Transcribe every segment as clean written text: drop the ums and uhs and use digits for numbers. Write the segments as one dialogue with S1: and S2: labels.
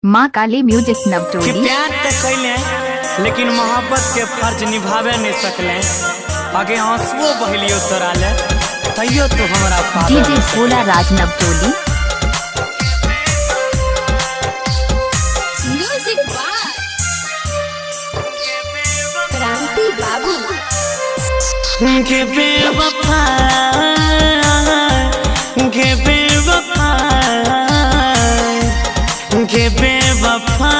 S1: माँ काली म्यूजिक
S2: कि
S1: नवटोली।
S2: प्यार तो कैले लेकिन मोहब्बत के फर्ज निभावे नहीं सकले। आगे आंसुओं बहलियो तोरा ले तैयो तू हमरा पावे
S1: DJ Bhola Raj Navtoli.
S3: Music by Kranti Babu.
S2: के बेवफा के बेवफा के बेवफा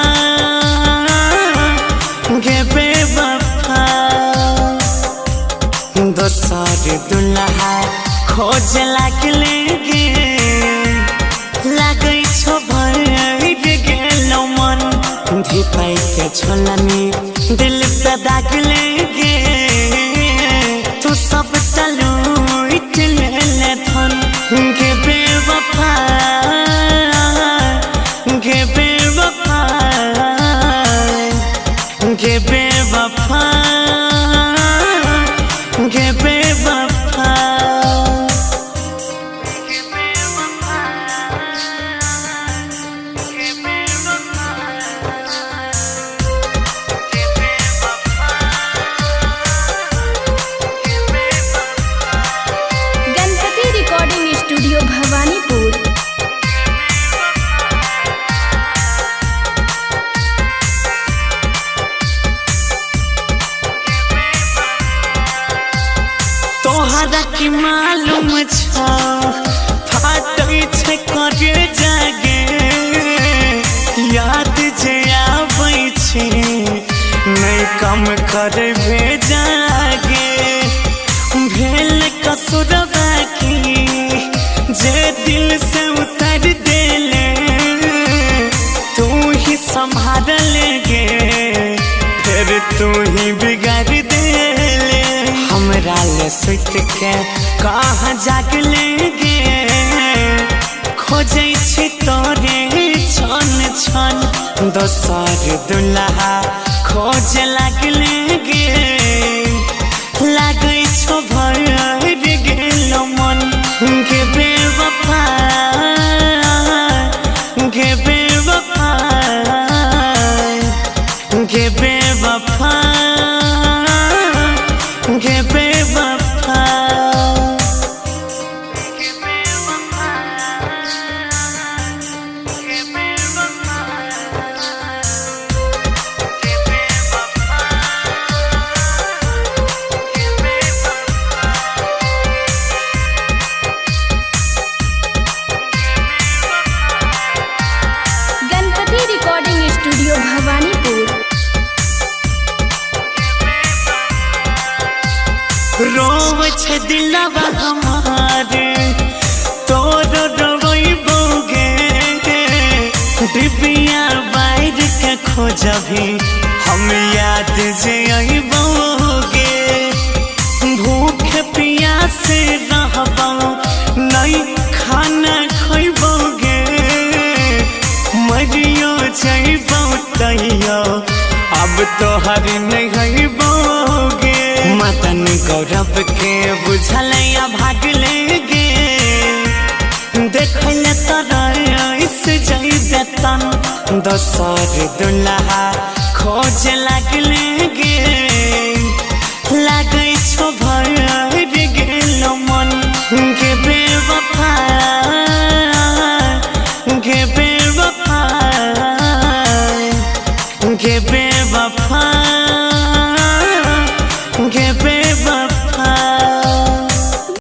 S2: के बेवफा दोसर दुल्हा खोज लागले गे लागै छो भर गेलो मन धिपाई के छोलनी दिल पे दागले गे तू सब तलूट ले धन के बेवफा के बेवफा के बेवफा के बेवफा
S3: गणपति रिकॉर्डिंग स्टूडियो भवानीपुर।
S2: तोहरा की मालूम छो फाटै छै करे जागे याद जे आबै छै नहीं कम करबे जागे भेल कसुरबा की जे दिल से उतर देले तू ही संभाल गे फिर तू ही बिगाड़ देले हमरा ले सुत के कहाँ जागले गे खोजै छी तोरे छन छन दोसर दुल्हा खोज लागले गे लागै छो भर गेलो मन के बेवफा के बेवफा के बेवफा के बेवफा
S3: Ganpati recording studio Bhawanipur.
S2: Row छे दिलवा हमारे तोर रोइबोगे डिबिया बाहर के खोजभी हम याद जे अइबोगे भूख प्यास रहबो नहीं खाना खइबोगे मरियो जइबो तैयो अब तोहर नहीं हइबोगे मदन गौरव के बुझलैया भागले गे देखल तरस जइबे तन दोसर दुल्हा खोज लागले गे लागै छो भर गेलो मन के बेवफा के बेवफा के बेवफा के बेवफा